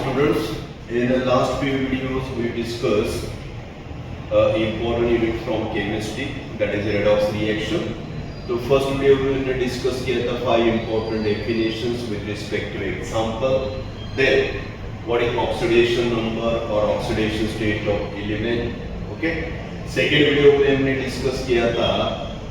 students, in the last few videos we discussed important unit from chemistry, that is redox reaction. तो first video में हमने discuss किया था 5 important definitions with respect to example. Then what is oxidation number or oxidation state of element? Okay. Second video में हमने discuss किया था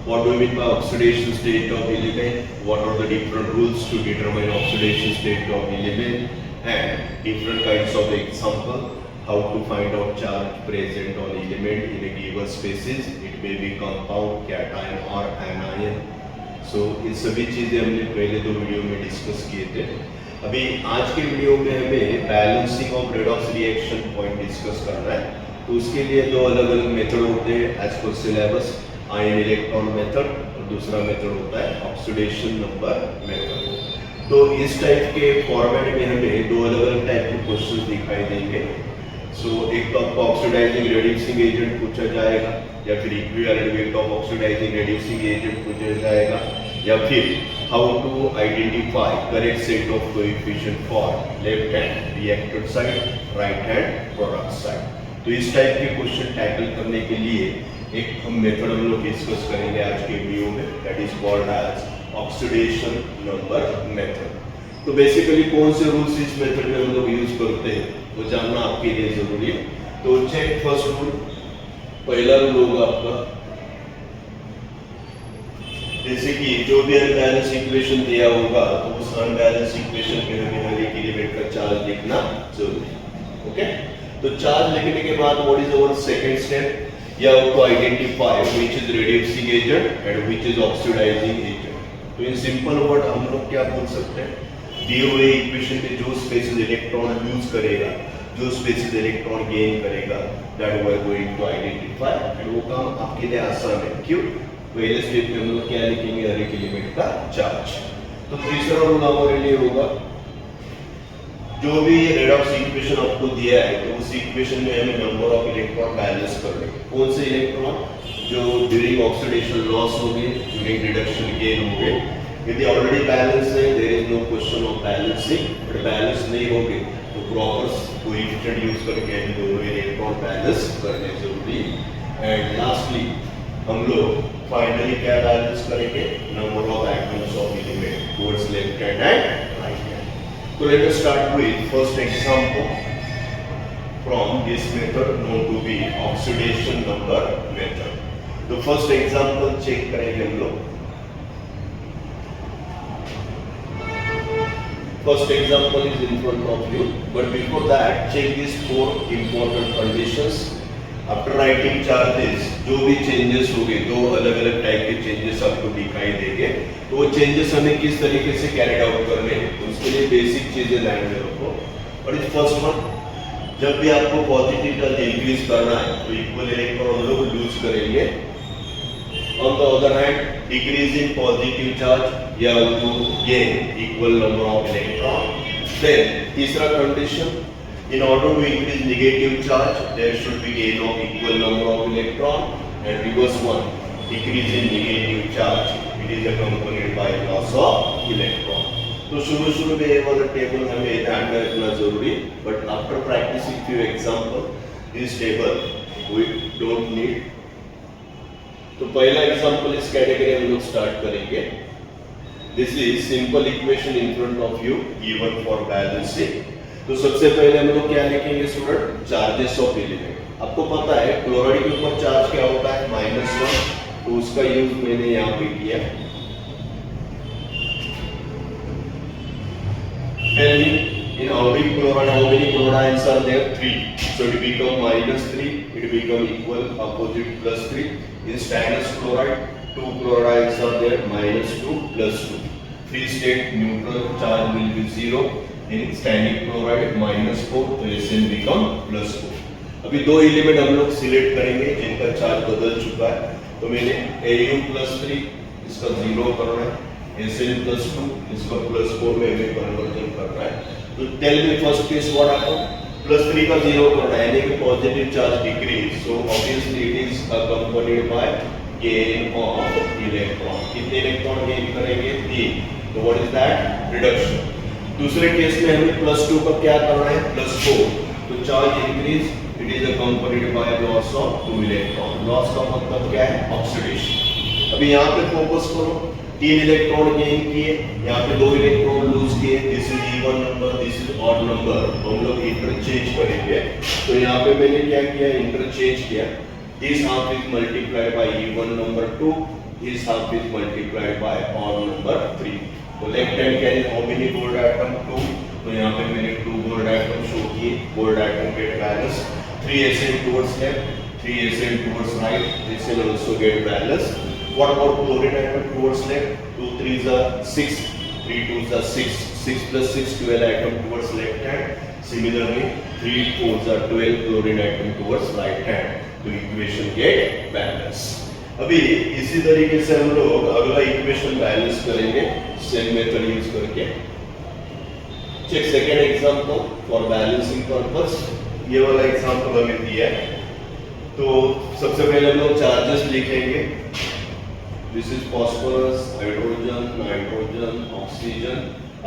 what do we mean by oxidation state of element, what are the different rules to determine oxidation state of element, and different kinds of example, how to find out charge present on element in a given species, it may be compound, cation or anion. So ये सभी चीजें हमने पहले दो video में discuss किए थे. अभी आज के वीडियो में हमें balancing of redox reaction point discuss करना है. तो उसके लिए दो अलग अलग मेथड होते हैं as per syllabus. Ion electron method और दूसरा मेथड होता है ऑक्सीडेशन नंबर मेथड. तो इस टाइप के फॉर्मेट में हमें दो अलग अलग टाइप के क्वेश्चन दिखाई देंगे. सो एक तो आपको ऑक्सीडाइजिंग रिड्यूसिंग एजेंट पूछा जाएगा, या फिर equivalent weight of oxidising reducing agent पूछा जाएगा, या फिर how to identify correct set of coefficient for left hand reacted side, right hand product side. तो इस टाइप के क्वेश्चन टैकल करने के लिए एक हम मेथड हम लोग डिस्कस करेंगे आज के वीडियो में, that is called as oxidation number method. तो बेसिकली कौन से रूल्स इस मेथड में हम लोग यूज करते हैं वो जानना आपके लिए जरूरी है. तो चेक फर्स्ट रूल. पहला रूल होगा आपका, जैसे कि जो भी अनबैलेंस इक्वेशन दिया होगा तो उस अनबैलेंस इक्वेशन पे हमें हर एक एलिमेंट का चार्ज लिखना जरूरी है. ओके. तो चार्ज लिखने के बाद what is our second step, या to identify which is reducing agent and which is oxidizing agent. तो इन सिंपल वर्ड हम लोग क्या बोल सकते हैं, दिए हुए इक्वेशन में जो स्पेसिस इलेक्ट्रॉन लूज करेगा, जो स्पेसिस इलेक्ट्रॉन गेन करेगा, that we are going to identify. And वो काम आपके लिए आसान है. क्यों? पहले स्टेप में हम लोग क्या लिखेंगे, हर एक एलिमेंट का चार्ज. तो तीसरा रूल हमारे लिए होगा, जो भी ये रेडॉक्स इक्वेशन आपको दिया है तो उस इक्वेशन में हमें नंबर ऑफ इलेक्ट्रॉन बैलेंस करने. कौन से इलेक्ट्रॉन जो ड्यूरिंग ऑक्सीडेशन लॉस होंगे, ड्यूरिंग रिडक्शन गेन होंगे. यदि ऑलरेडी बैलेंस है there is no question of balancing, but balance नहीं होंगे तो प्रॉपर कोएफिशिएंट यूज करके हमें दोनों इलेक्ट्रॉन बैलेंस करने जरूरी. एंड लास्टली हम लोग फाइनली क्या बैलेंस करेंगे, number of atoms of element towards left hand and right hand. So let us start with first example from this method known to be oxidation number method. तो first example check करेंगे हम लोग. First example is in front of you, but before that check these 4 important conditions. After writing charges, जो भी changes होंगे, दो अलग अलग टाइप के changes आपको दिखाई देंगे. तो वो changes हमें किस तरीके से carried out करने हैं, तो उसके लिए बेसिक चीजें लाइन में रखो. और इस फर्स्ट वन, जब भी आपको पॉजिटिव चार्ज इंक्रीज करना है तो इक्वल इलेक्ट्रॉन हम लोग लूज करेंगे. On the other hand decreasing positive charge या to gain equal number of electron. Then तीसरा condition, in order to increase negative charge there should be gain of equal number of electron, and reverse one, decrease in negative charge, it is accompanied by loss of electron. तो शुरू में ये वाला table हमें ध्यान में रखना जरूरी, but after practising few example this table we don't need. तो पहला एग्जांपल इस कैटेगरी में लोग स्टार्ट करेंगे. This is simple equation in front of you given for balancing. तो सबसे पहले हम लोग क्या लिखेंगे स्टूडेंट, चार्जेस ऑफ एलिमेंट. आपको पता है क्लोराइड के ऊपर चार्ज क्या होता है, -1. तो उसका यूज मैंने यहाँ पे किया. Tell me, in iodic chloride how many chlorides are there? 3. So it become -3, it become equal opposite +3. In stannous chloride 2 chlorides are there, -2 +2. Free state neutral charge will be 0. In stannous chloride -4, तो SN become +4. अभी दो element हम लोग select करेंगे जिनका charge बदल चुका है. तो मैंने Au+3 इसका 0 करना है, Sn+2 इसका +4 में हमें कन्वर्जन करना है. तो tell me first case what happened, +3 का 0 करना है, यानी कि positive charge decrease. So obviously it is accompanied by gain of electron. कितने इलेक्ट्रॉन गेन करेंगे, 3. तो व्हाट इज दैट, रिडक्शन. दूसरे केस में हमें +2 का क्या करना है, +4, तो charge increase, it is accompanied by loss of 2 electron. Loss का मतलब क्या है, ऑक्सीडेशन। अभी यहाँ पे फोकस करो, 3 इलेक्ट्रॉन गेन किए, यहाँ पे 2 इलेक्ट्रॉन लूज किए, this is even number, this is odd number, हम लोग इंटरचेंज करेंगे। तो यहाँ पे मैंने क्या किया, इंटरचेंज किया, this half is multiplied by even number 2, this half is multiplied by odd number 3। तो left hand carry how many gold item, 2, तो यहाँ पे मैंने 2 गोल्ड आइटम शो किए, gold item get balance, 3 Sn towards left, 3 Sn towards right, this will also get balance. What about chlorine atom towards left, 2 3s are 6, 3 2s are 6, 6 plus 6 12 atom towards left hand. Similarly 3 4s are 12 chlorine atom towards right hand. तो equation get balance. अभी इसी तरीके से हम लोग अगला equation balance करेंगे same method use करके। Check second example for balancing purpose. ये वाला एग्जांपल हमें दिया है, तो सबसे पहले हम लोग चार्जेस लिखेंगे। This is phosphorus, hydrogen, nitrogen, oxygen.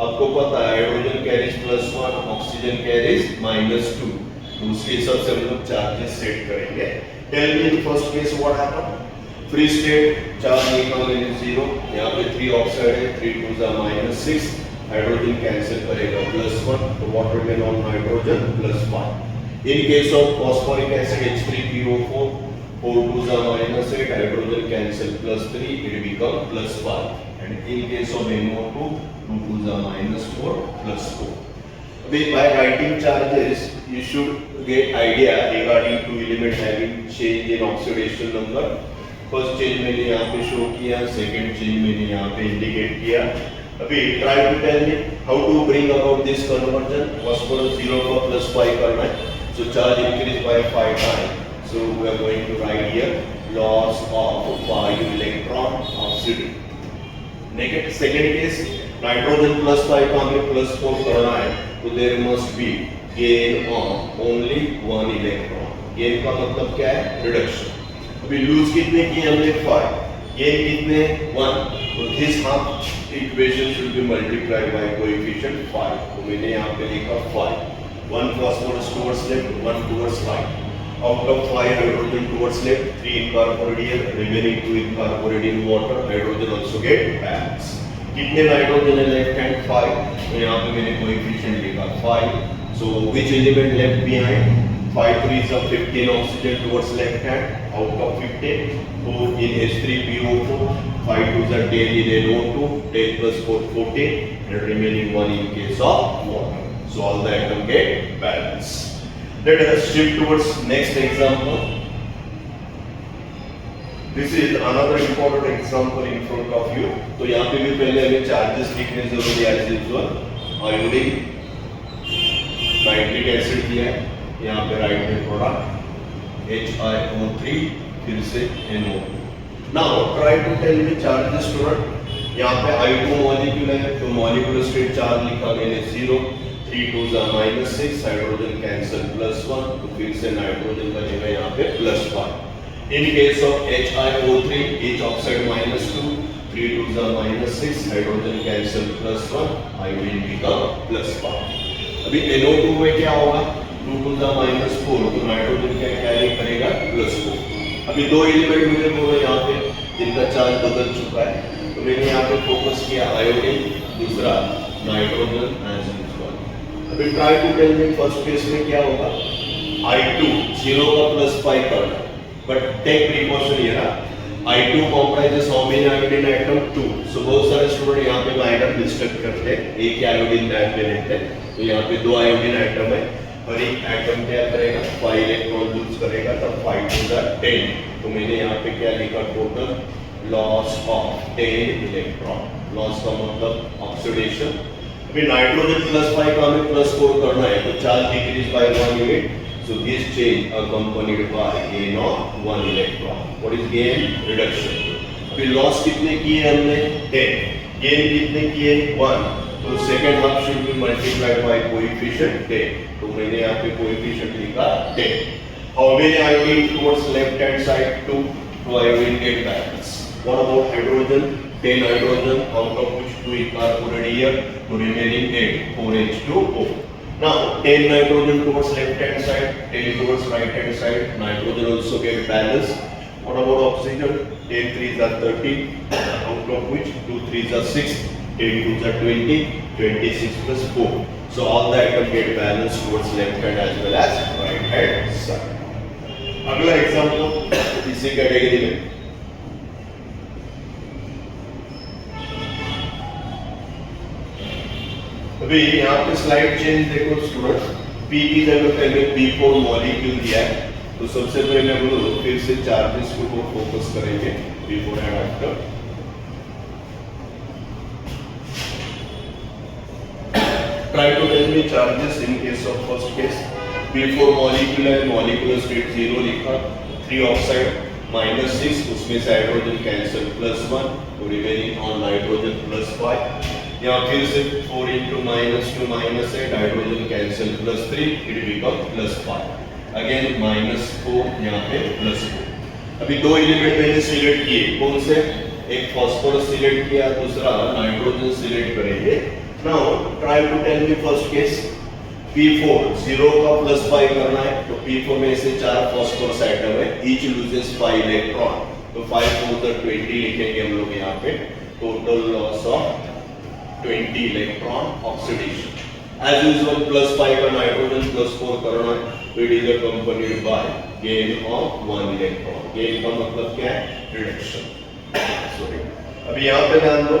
आपको पता है हाइड्रोजन कैरीज +1, ऑक्सीजन कैरीज -2, तो उसके हिसाब से हम लोग चार्जेस सेट करेंगे। Tell me the first case what happened. Free state charge लिखा मैंने 0, यहाँ पे 3 ऑक्साइड है, 3 2s are -6, हाइड्रोजन कैंसिल करेगा +1, तो what remain on nitrogen +1। In case of phosphoric acid H3PO4, 4 2s are -8, hydrogen cancel +3, it become +5. And in case of NO2, 2 2s are -4, +4. By writing charges, you should get idea regarding two element having change in oxidation number. First change मैंने यहाँ पे show किया, second change मैंने यहाँ पे indicate किया। अभी try to tell me how to bring about this conversion. Phosphorus 0 का +5 करना है, so charge increase by 5 times. So we are going to write here loss of 5 electron oxidation. Negative second case, nitrogen +5 का हमें +4 करना है, तो there must be gain of only 1 electron. gain का मतलब क्या है, रिडक्शन। अभी लूज कितने किए हमने 5, gain कितने 1, तो this half equation should be multiplied by coefficient 5, तो मैंने यहाँ पे लिखा 5, 1 phosphorus towards left, 1 towards right. Out of 5 hydrogen towards left, 3 incorporated here, remaining 2 incorporated in water, hydrogen also get balance. कितने नाइट्रोजन है लेफ्ट हैंड 5, तो यहाँ पे मैंने कोएफिशिएंट लिखा 5, so which element left behind, 5 3s are 15 oxygen towards left hand, out of 15, so in H3PO4, 5 2s are 10 in NO2, 10 plus 4 14, and remaining 1 in case of water. So all the atom get balance. Let us shift towards next example. This is another important example in front of you. तो यहाँ पे भी पहले हमें charges लिखने जरूरी है as usual. Iodine, nitric acid दिया है, यहाँ पे राइट हैंड प्रोडक्ट HiO3, फिर से NO2. Now try to tell me charges student. यहाँ पे I2 मॉलिक्यूल है, तो मॉलिक्यूलर स्टेट चार्ज लिखा मैंने 0, 3 2s are -6, हाइड्रोजन कैंसिल +1, तो फिर से नाइट्रोजन बनेगा यहाँ पे +5. In case of HiO3, each oxide -2, 3 2s are -6, hydrogen cancel +1, iodine become +5. अभी NO2 में क्या होगा, 2 2s are -4, तो नाइट्रोजन क्या कैरी करेगा +4. अभी दो एलिमेंट मुझे बोलो यहाँ पे जिनका चार्ज बदल चुका है, तो मैंने यहाँ पे फोकस किया आयोडीन, दूसरा नाइट्रोजन एज यूजुअल। अभी try to tell me first case में क्या होगा, I2 0 का +5 करना, but take precaution here. I2 comprises how many iodine atom? 2. So बहुत सारे स्टूडेंट यहाँ पे माइनर मिस्टेक करते हैं, एक आयोडीन बैग में लेते हैं, तो यहाँ पे 2 आयोडीन आइटम है और एक एटम क्या करेगा 5 इलेक्ट्रॉन लूज करेगा, तब 5 2s are 10, तो मैंने यहाँ पे क्या लिखा total loss of 10 electron. Loss का मतलब ऑक्सीडेशन। अभी नाइट्रोजन +5 का हमें +4 करना है, तो charge decrease by 1 unit, so this change accompanied by gain of 1 electron. What is gain? Reduction. अभी लॉस कितने किए हमने 10, गेन कितने किए 1, तो second half should be multiplied by coefficient 10, तो मैंने यहाँ पे कोएफिशिएंट लिखा 10. How many iodine towards left hand side 2, तो iodine get balance. What about hydrogen? 10 hydrogen, out of which 2 incorporated here, to remaining 8, 4H2O. Now 10 nitrogen towards left hand side, 10 towards right hand side. Nitrogen also get balanced. What about oxygen? 10 3s are 30, out of which 2 3s are 6, 10 2s are 20, 26 plus 4. So all the atoms get balanced towards left hand as well as right hand side. अगला example इसी category में, अभी यहाँ पे slide change देखो students, P की जगह पहले P4 मॉलिक्यूल दिया है, तो सबसे पहले हम लोग फिर से चार्जेस को फोकस करेंगे before and after. Try to tell me charges in case of first case. P4 molecule है, मॉलिक्यूलर स्टेट 0 लिखा, 3 ऑक्साइड -6, उसमें से हाइड्रोजन कैंसिल +1, तो रिमेनिंग ऑन नाइट्रोजन +5. यहाँ फिर से 4 into -2 -8, hydrogen cancel +3, it become +5. Again -4, यहाँ पे +4. अभी दो एलिमेंट मैंने सिलेक्ट किए, कौन से? एक फास्फोरस सिलेक्ट किया, दूसरा नाइट्रोजन सिलेक्ट करेंगे. Now try to tell me first case. P4 0 का +5 करना है, तो P4 में से 4 फास्फोरस एटम है, ईच लूजेस 5 इलेक्ट्रॉन, तो 5 4 20 लिखेंगे हम लोग यहाँ पे. Total loss of 20 electron oxidation. As usual +5 का नाइट्रोजन +4 करना है, तो it is accompanied by gain of 1 electron. Gain का मतलब क्या है? रिडक्शन. सॉरी, अभी यहाँ पे ध्यान दो,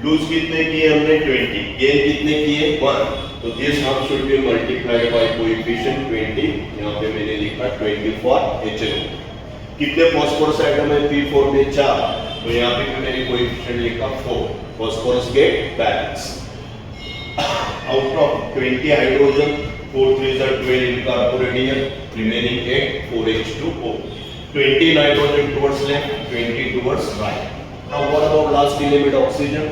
लूज कितने किए हमने? 20, गेन कितने किए? 1. तो दिस हम should be multiplied by coefficient 20. यहाँ पे मैंने लिखा 20 फॉर HNO. कितने फास्फोरस एटम है P4 में? 4, तो यहाँ पे भी मैंने कोएफिशिएंट लिखा 4. Phosphorus get balance. Out of 20 hydrogen, 4 3s are 12 incorporated here, remaining 8, 4H2O. 20 nitrogen towards left, 20 towards right. Now what about last element oxygen?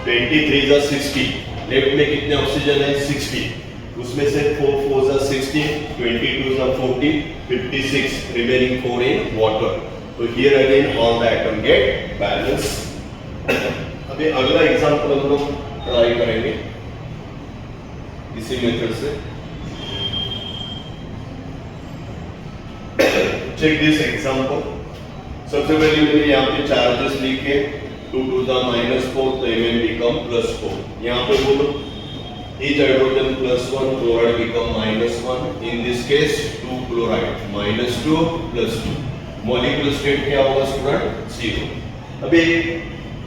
23s are 60. Left में कितने ऑक्सीजन है? 60. उसमें से 4 4s are 60, 22s are 40, 56, remaining 4 in water. तो here again all the atom get balance. अभी अगला example हम लोग ट्राई करेंगे इसी मेथड से. Check this example. सबसे पहले मैंने यहाँ पे चार्जेस लिखे, 2 to the -4, तो Mn become +4. यहाँ पे बोलो each hydrogen +1, chloride become -1. In this case 2 chloride, -2 +2. molecular state क्या होगा स्टूडेंट? 0. अभी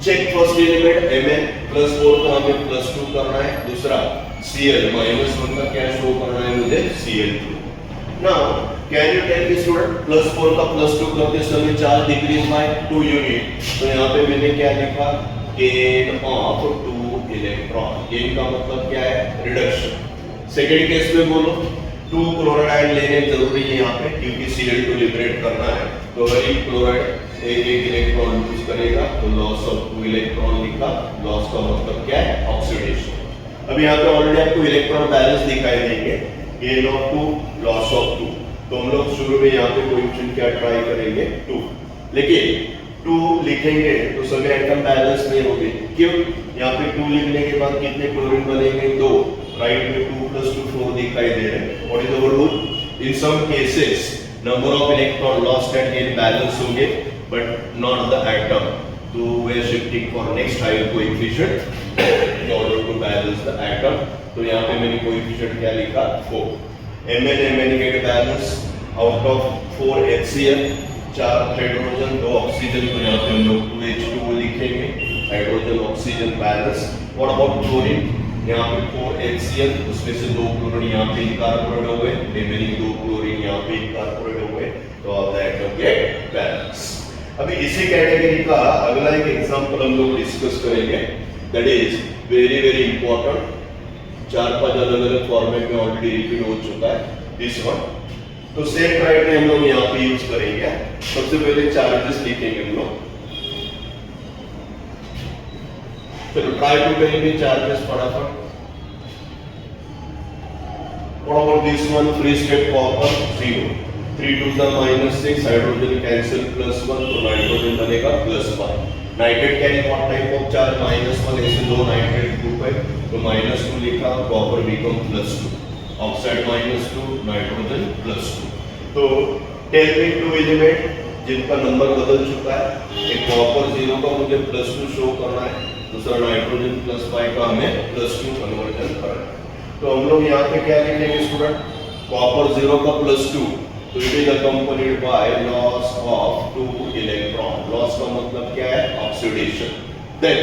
चेक फर्स्ट एलिमेंट Mn +4 का हमें +2 करना है, दूसरा Cl -1 का क्या शो करना है मुझे? Cl2. Now can you tell me student, +4 का +2 करते समय चार्ज डिक्रीज बाय 2 यूनिट, तो यहाँ पे मैंने क्या लिखा? Gain of 2 electron. गेन का मतलब क्या है? रिडक्शन. सेकंड केस में बोलो 2 क्लोराइड लेने जरूरी है यहाँ पे, क्योंकि Cl2 लिबरेट करना है, तो हर एक क्लोराइड एक इलेक्ट्रॉन लूज करेगा, तो लॉस ऑफ 2 इलेक्ट्रॉन लिखा. लॉस का मतलब क्या है? ऑक्सीडेशन. अब यहाँ पे ऑलरेडी आपको इलेक्ट्रॉन बैलेंस दिखाई देंगे, गेन ऑफ 2, लॉस ऑफ 2. तो हम लोग शुरू में यहाँ पे कोएफिशिएंट क्या ट्राई करेंगे? 2. लेकिन 2 लिखेंगे तो सभी एटम बैलेंस नहीं होंगे. क्यों? यहाँ पे 2 लिखने के बाद कितने क्लोरीन बनेंगे? 2. राइट में 2 + 2 4 दिखाई दे रहे हैं. What is our rule? In some cases number of electron lost and gain balance होंगे, बट नॉट द एटम. तो we are shifting for next higher coefficient in order to balance the atom. तो यहाँ पे मैंने coefficient क्या लिखा? 4. Mn get balance. out of 4 HCl, 4 hydrogen, 2 oxygen, तो यहाँ पे हम लोग 2H2O लिखेंगे. Hydrogen oxygen balance. What about chlorine? यहाँ पे 4 HCl, उसमें से 2 क्लोरीन यहाँ पे इनकॉर्पोरेट हो गए, रिमेनिंग 2 क्लोरीन यहाँ पे इनकॉर्पोरेट हो गए, तो all the atom get balance. अभी इसी कैटेगरी का अगला एक एग्जांपल हम लोग डिस्कस करेंगे, that is very very important. 4-5 अलग-अलग फॉर्मेट में ऑलरेडी रिपीट हो चुका है दिस वन. तो सेम क्राइटेरिया हम लोग यहाँ पे यूज करेंगे. सबसे पहले चार्जेस लिखेंगे हम लोग. चलो ट्राई टू करेंगे चार्जेस फटाफट. What about this one? Free state copper 0. 3 2 the -6, hydrogen cancel +1, तो नाइट्रोजन बनेगा +5. Nitrate carry what type of charge -1 ऐसे दो नाइट्रेट ग्रुप है तो -2 लिखा, कॉपर बिकम +2, ऑक्साइड -2, नाइट्रोजन +2। तो टेल मी 2 एलिमेंट जिनका नंबर बदल चुका है। एक कॉपर 0 का मुझे +2 शो करना है, दूसरा नाइट्रोजन +5 का हमें +2 कन्वर्जन करना है। तो हम लोग यहाँ पे क्या लिखेंगे स्टूडेंट, कॉपर 0 का +2 तो it is accompanied by loss of 2 electron. Loss का मतलब क्या है, ऑक्सीडेशन। देन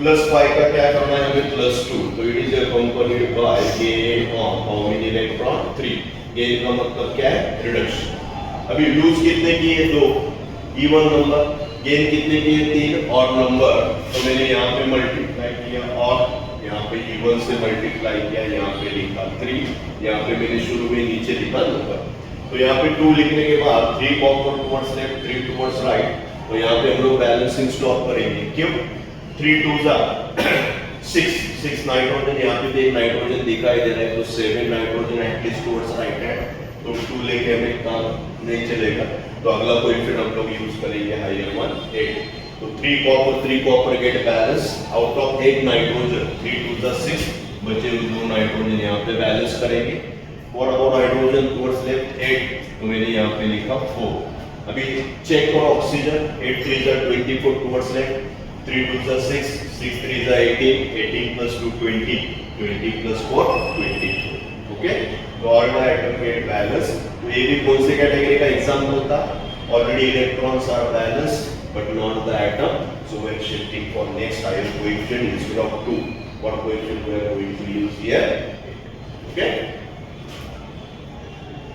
+5 का क्या करना है हमें, +2 तो it is accompanied by gain of how many electron, 3। Gain का मतलब क्या है, रिडक्शन। अभी लूज कितने किए, 2 इवन नंबर, गेन कितने किए, 3 ऑड नंबर, तो मैंने यहाँ पे मल्टीप्लाई किया और यहाँ पे इवन से मल्टीप्लाई किया, यहाँ पे लिखा 3, यहाँ पे मैंने शुरू में नीचे लिखा नंबर। तो यहाँ पे 2 लिखने के बाद 3 copper towards left, 3 towards right, तो यहाँ पे हम लोग बैलेंसिंग स्टॉप करेंगे। क्यों, 3 2 जा 6 नाइट्रोजन, यहाँ पे एक नाइट्रोजन दिखाई दे रहा है तो 7 nitrogen at least towards right hand, तो 2 लेके हमें काम नहीं चलेगा, तो अगला कोएफिशिएंट हम लोग यूज करेंगे हायर वन 8। तो 3 copper get balance out of 8 nitrogen, 3 2 6, बचे हुए 2 नाइट्रोजन यहाँ पे बैलेंस करेंगे। और नाइट्रोजन टुवर्ड्स लेफ्ट 8, तो मैंने यहाँ पे लिखा 4। अभी चेक करो oxygen, 8 3 24 towards left, 3 2 6, 6 3 18, 18 plus 2 20, 20 plus 4 24। Okay, तो all the atom get balance. तो ये भी कौन से कैटेगरी का एग्जांपल था, already electrons are balance but not the atom, so we are shifting for next higher coefficient instead of 2, what coefficient we are going to use here, okay।